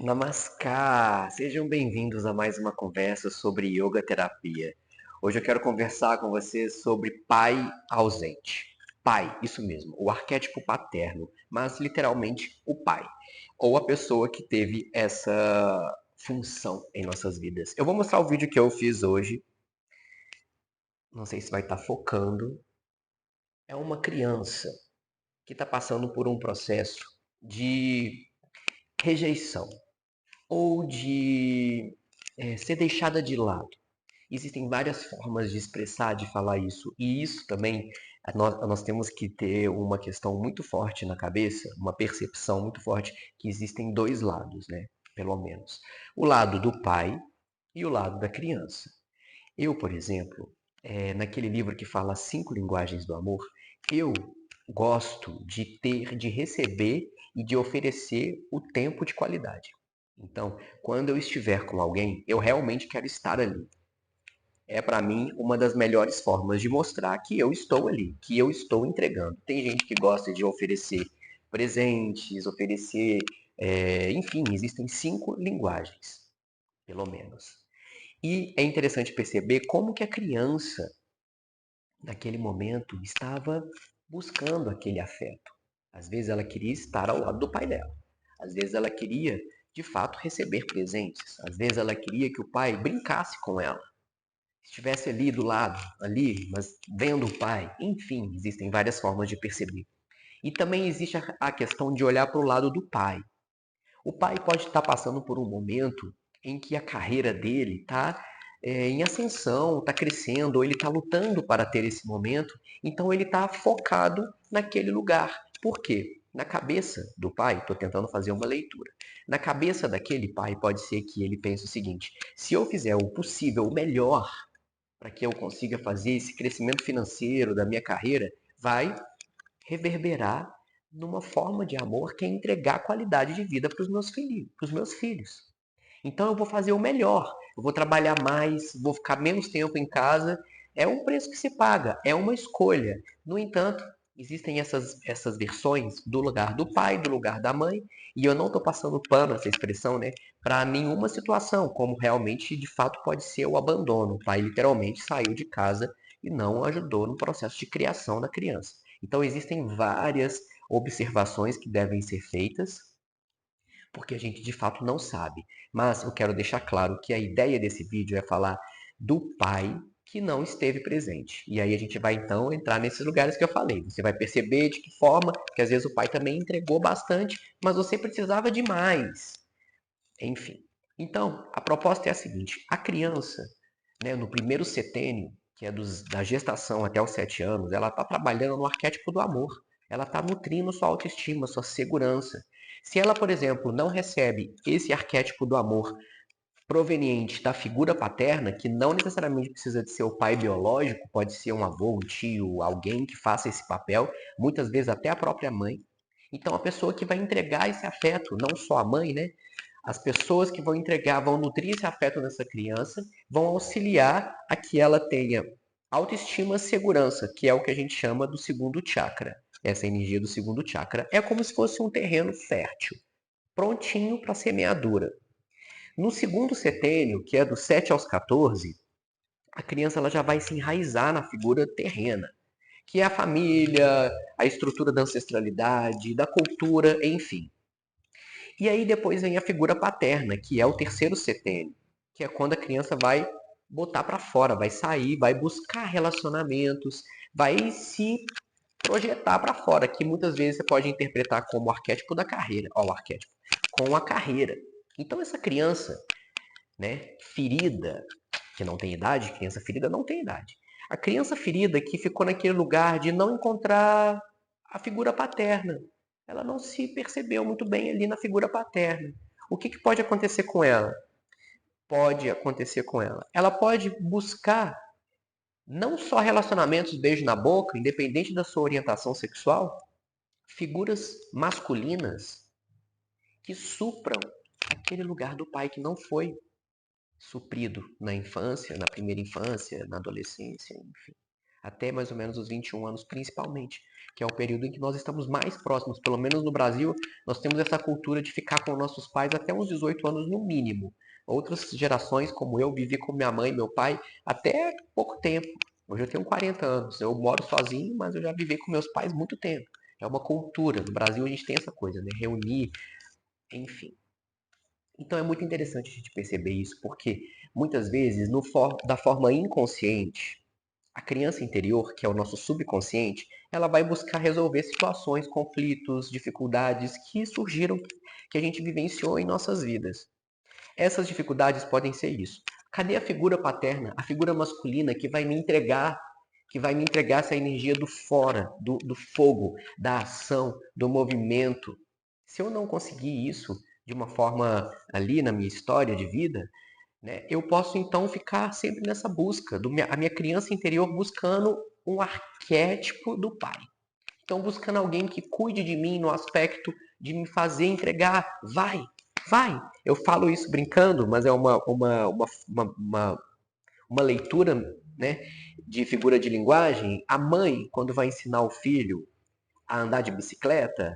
Namaskar! Sejam bem-vindos a mais uma conversa sobre yoga terapia. Hoje eu quero conversar com vocês sobre pai ausente. Pai, isso mesmo, o arquétipo paterno, mas literalmente o pai, ou a pessoa que teve essa função em nossas vidas. Eu vou mostrar o vídeo que eu fiz hoje, não sei se vai estar focando. É uma criança que está passando por um processo de rejeição ou de ser deixada de lado. Existem várias formas de expressar, de falar isso, e isso também nós temos que ter uma questão muito forte na cabeça, uma percepção muito forte, que existem dois lados, né? Pelo menos. O lado do pai e o lado da criança. Eu, por exemplo, naquele livro que fala As Cinco Linguagens do Amor, eu gosto de ter, de receber e de oferecer o tempo de qualidade. Então, quando eu estiver com alguém, eu realmente quero estar ali. É para mim uma das melhores formas de mostrar que eu estou ali, que eu estou entregando. Tem gente que gosta de oferecer presentes, oferecer, enfim, existem cinco linguagens, pelo menos. E é interessante perceber como que a criança, naquele momento, estava buscando aquele afeto. Às vezes ela queria estar ao lado do pai dela. Às vezes ela queria, de fato, receber presentes. Às vezes ela queria que o pai brincasse com ela. Estivesse ali do lado, ali, mas vendo o pai. Enfim, existem várias formas de perceber. E também existe a questão de olhar para o lado do pai. O pai pode estar passando por um momento em que a carreira dele está em ascensão, está crescendo, ou ele está lutando para ter esse momento, então ele está focado naquele lugar. Por quê? Na cabeça do pai, estou tentando fazer uma leitura. Na cabeça daquele pai, pode ser que ele pense o seguinte: se eu fizer o possível, o melhor, para que eu consiga fazer esse crescimento financeiro da minha carreira, vai reverberar numa forma de amor que é entregar qualidade de vida para os meus filhos. Então eu vou fazer o melhor, eu vou trabalhar mais, vou ficar menos tempo em casa. É um preço que se paga, é uma escolha. No entanto, existem essas versões do lugar do pai, do lugar da mãe, e eu não estou passando pano essa expressão, né, para nenhuma situação, como realmente de fato pode ser o abandono. O pai literalmente saiu de casa e não ajudou no processo de criação da criança. Então existem várias observações que devem ser feitas, porque a gente de fato não sabe. Mas eu quero deixar claro que a ideia desse vídeo é falar do pai que não esteve presente. E aí a gente vai então entrar nesses lugares que eu falei. Você vai perceber de que forma, que às vezes o pai também entregou bastante, mas você precisava de mais. Enfim. Então, a proposta é a seguinte: a criança, né, no primeiro setênio, que é da gestação até os 7 anos, ela está trabalhando no arquétipo do amor. Ela está nutrindo sua autoestima, sua segurança. Se ela, por exemplo, não recebe esse arquétipo do amor proveniente da figura paterna, que não necessariamente precisa de ser o pai biológico, pode ser um avô, um tio, alguém que faça esse papel, muitas vezes até a própria mãe. Então, a pessoa que vai entregar esse afeto, não só a mãe, né? As pessoas que vão entregar, vão nutrir esse afeto nessa criança, vão auxiliar a que ela tenha autoestima, segurança, que é o que a gente chama do segundo chakra. Essa energia do segundo chakra é como se fosse um terreno fértil, prontinho para semeadura. No segundo setênio, que é dos 7 aos 14, a criança ela já vai se enraizar na figura terrena, que é a família, a estrutura da ancestralidade, da cultura, enfim. E aí depois vem a figura paterna, que é o terceiro setênio, que é quando a criança vai botar para fora, vai sair, vai buscar relacionamentos, vai se projetar para fora, que muitas vezes você pode interpretar como o arquétipo da carreira, ó, o arquétipo, com a carreira. Então essa criança, né, ferida, que não tem idade, criança ferida não tem idade. A criança ferida que ficou naquele lugar de não encontrar a figura paterna, ela não se percebeu muito bem ali na figura paterna. O que pode acontecer com ela? Pode acontecer com ela. Ela pode buscar não só relacionamentos beijo na boca, independente da sua orientação sexual, figuras masculinas que supram aquele lugar do pai que não foi suprido na infância, na primeira infância, na adolescência, enfim. até mais ou menos os 21 anos, principalmente, que é o período em que nós estamos mais próximos. Pelo menos no Brasil, nós temos essa cultura de ficar com nossos pais até uns 18 anos no mínimo. Outras gerações, como eu, vivi com minha mãe e meu pai até pouco tempo. Hoje eu tenho 40 anos, eu moro sozinho, mas eu já vivi com meus pais muito tempo. É uma cultura. No Brasil a gente tem essa coisa, né? Reunir, enfim. Então é muito interessante a gente perceber isso, porque muitas vezes, da forma inconsciente, a criança interior, que é o nosso subconsciente, ela vai buscar resolver situações, conflitos, dificuldades que surgiram, que a gente vivenciou em nossas vidas. Essas dificuldades podem ser isso. Cadê a figura paterna, a figura masculina que vai me entregar essa energia do fora, do fogo, da ação, do movimento? Se eu não conseguir isso de uma forma ali na minha história de vida, né, eu posso então ficar sempre nessa busca, a minha criança interior buscando um arquétipo do pai. Então, buscando alguém que cuide de mim no aspecto de me fazer entregar, vai, vai. Eu falo isso brincando, mas é uma leitura, né, de figura de linguagem. A mãe, quando vai ensinar o filho a andar de bicicleta,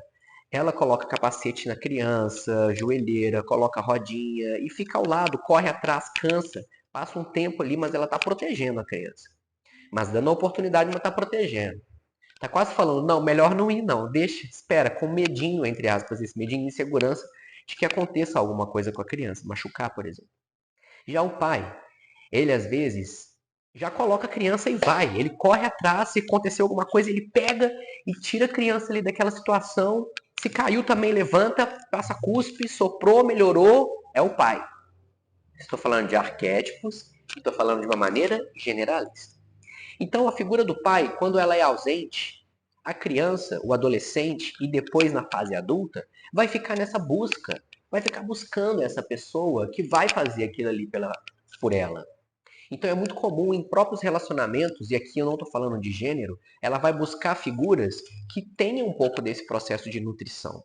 ela coloca capacete na criança, joelheira, coloca rodinha e fica ao lado, corre atrás, cansa. Passa um tempo ali, mas ela está protegendo a criança. Mas dando a oportunidade, mas está protegendo. Tá quase falando, não, melhor não ir não, deixa, espera, com medinho, entre aspas, esse medinho de insegurança de que aconteça alguma coisa com a criança, machucar, por exemplo. Já o pai, ele às vezes já coloca a criança e vai, ele corre atrás, se acontecer alguma coisa, ele pega e tira a criança ali daquela situação, se caiu também levanta, passa cuspe, soprou, melhorou, é o pai. Estou falando de arquétipos, estou falando de uma maneira generalista. Então, a figura do pai, quando ela é ausente, a criança, o adolescente e depois na fase adulta, vai ficar nessa busca, vai ficar buscando essa pessoa que vai fazer aquilo ali por ela. Então é muito comum em próprios relacionamentos, e aqui eu não estou falando de gênero, ela vai buscar figuras que tenham um pouco desse processo de nutrição,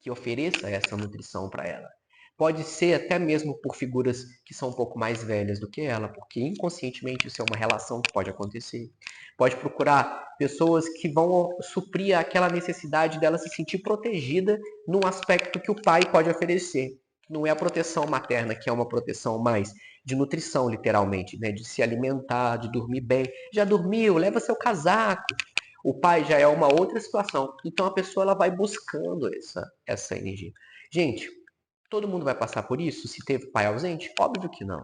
que ofereça essa nutrição para ela. Pode ser até mesmo por figuras que são um pouco mais velhas do que ela, porque inconscientemente isso é uma relação que pode acontecer. Pode procurar pessoas que vão suprir aquela necessidade dela se sentir protegida num aspecto que o pai pode oferecer. Não é a proteção materna, que é uma proteção mais de nutrição, literalmente, né? De se alimentar, de dormir bem. Já dormiu? Leva seu casaco. O pai já é uma outra situação. Então a pessoa ela vai buscando essa energia. Gente, todo mundo vai passar por isso? Se teve pai ausente? Óbvio que não.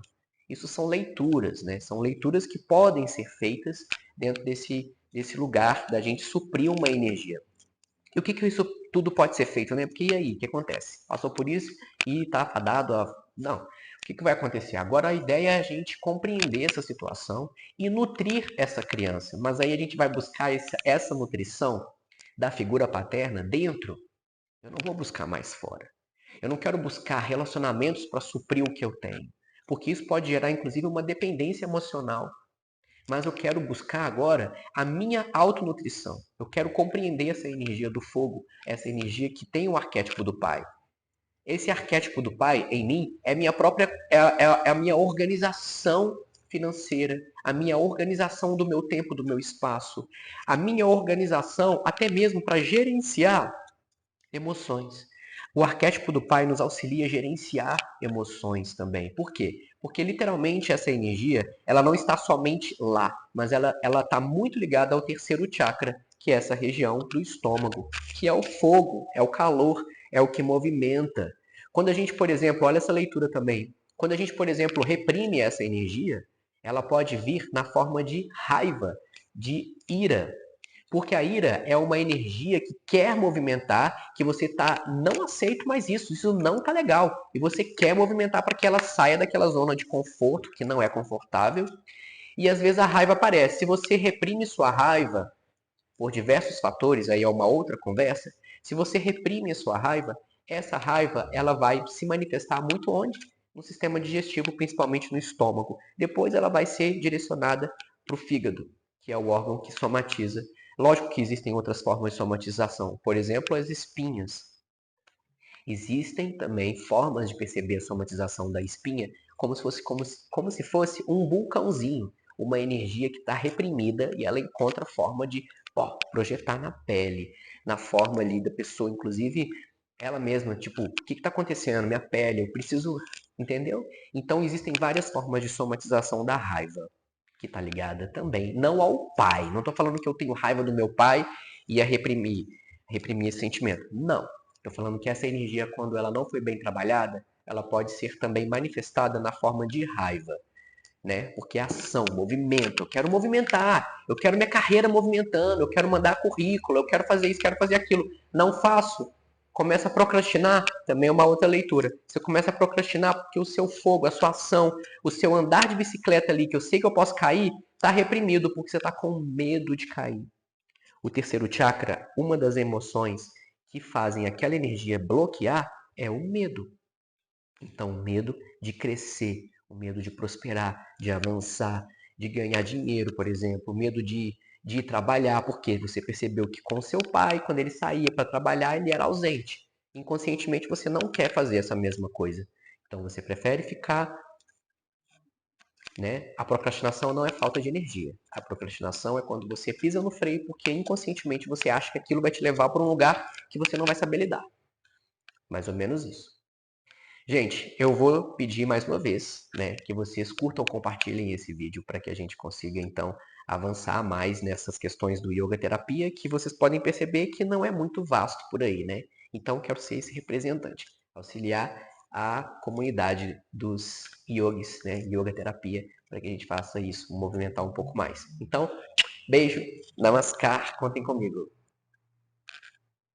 Isso são leituras, né? São leituras que podem ser feitas dentro desse lugar da gente suprir uma energia. E o que isso tudo pode ser feito, né? Porque e aí, o que acontece? Passou por isso e está fadado a... Não. O que vai acontecer? Agora a ideia é a gente compreender essa situação e nutrir essa criança. Mas aí a gente vai buscar essa nutrição da figura paterna dentro. Eu não vou buscar mais fora. Eu não quero buscar relacionamentos para suprir o que eu tenho. Porque isso pode gerar, inclusive, uma dependência emocional. Mas eu quero buscar agora a minha autonutrição. Eu quero compreender essa energia do fogo, essa energia que tem o arquétipo do pai. Esse arquétipo do pai, em mim, é minha própria, é a minha organização financeira, a minha organização do meu tempo, do meu espaço, a minha organização até mesmo para gerenciar emoções. O arquétipo do pai nos auxilia a gerenciar emoções também. Por quê? Porque literalmente essa energia, ela não está somente lá, mas ela está muito ligada ao terceiro chakra, que é essa região do estômago, que é o fogo, é o calor, é o que movimenta. Quando a gente, por exemplo, olha essa leitura também, quando a gente, por exemplo, reprime essa energia, ela pode vir na forma de raiva, de ira, porque a ira é uma energia que quer movimentar, que você tá não aceito mais isso não tá legal. E você quer movimentar para que ela saia daquela zona de conforto, que não é confortável. E às vezes a raiva aparece. Se você reprime sua raiva por diversos fatores, aí é uma outra conversa. Se você reprime a sua raiva, essa raiva ela vai se manifestar muito onde? No sistema digestivo, principalmente no estômago. Depois ela vai ser direcionada para o fígado, que é o órgão que somatiza. Lógico que existem outras formas de somatização, por exemplo, as espinhas. Existem também formas de perceber a somatização da espinha como se fosse um vulcãozinho, uma energia que está reprimida e ela encontra forma de projetar na pele, na forma ali da pessoa, inclusive ela mesma, tipo, o que está acontecendo? Minha pele, eu preciso, entendeu? Então existem várias formas de somatização da raiva, que está ligada também, não ao pai. Não estou falando que eu tenho raiva do meu pai e ia reprimir esse sentimento. Não. Estou falando que essa energia, quando ela não foi bem trabalhada, ela pode ser também manifestada na forma de raiva, né? Porque é ação, movimento. Eu quero movimentar, eu quero minha carreira movimentando, eu quero mandar currículo, eu quero fazer isso, quero fazer aquilo. Não faço. Começa a procrastinar, também é uma outra leitura. Você começa a procrastinar porque o seu fogo, a sua ação, o seu andar de bicicleta ali, que eu sei que eu posso cair, está reprimido porque você está com medo de cair. O terceiro chakra, uma das emoções que fazem aquela energia bloquear é o medo. Então, o medo de crescer, o medo de prosperar, de avançar, de ganhar dinheiro, por exemplo, o medo de ir trabalhar, porque você percebeu que com seu pai, quando ele saía para trabalhar, ele era ausente. Inconscientemente, você não quer fazer essa mesma coisa. Então, você prefere ficar, né? A procrastinação não é falta de energia. A procrastinação é quando você pisa no freio porque inconscientemente você acha que aquilo vai te levar para um lugar que você não vai saber lidar. Mais ou menos isso. Gente, eu vou pedir mais uma vez, né, que vocês curtam, compartilhem esse vídeo para que a gente consiga então avançar mais nessas questões do yoga terapia, que vocês podem perceber que não é muito vasto por aí, né? Então, quero ser esse representante, auxiliar a comunidade dos yogis, né, yoga terapia, para que a gente faça isso, movimentar um pouco mais. Então, beijo, namaskar, contem comigo.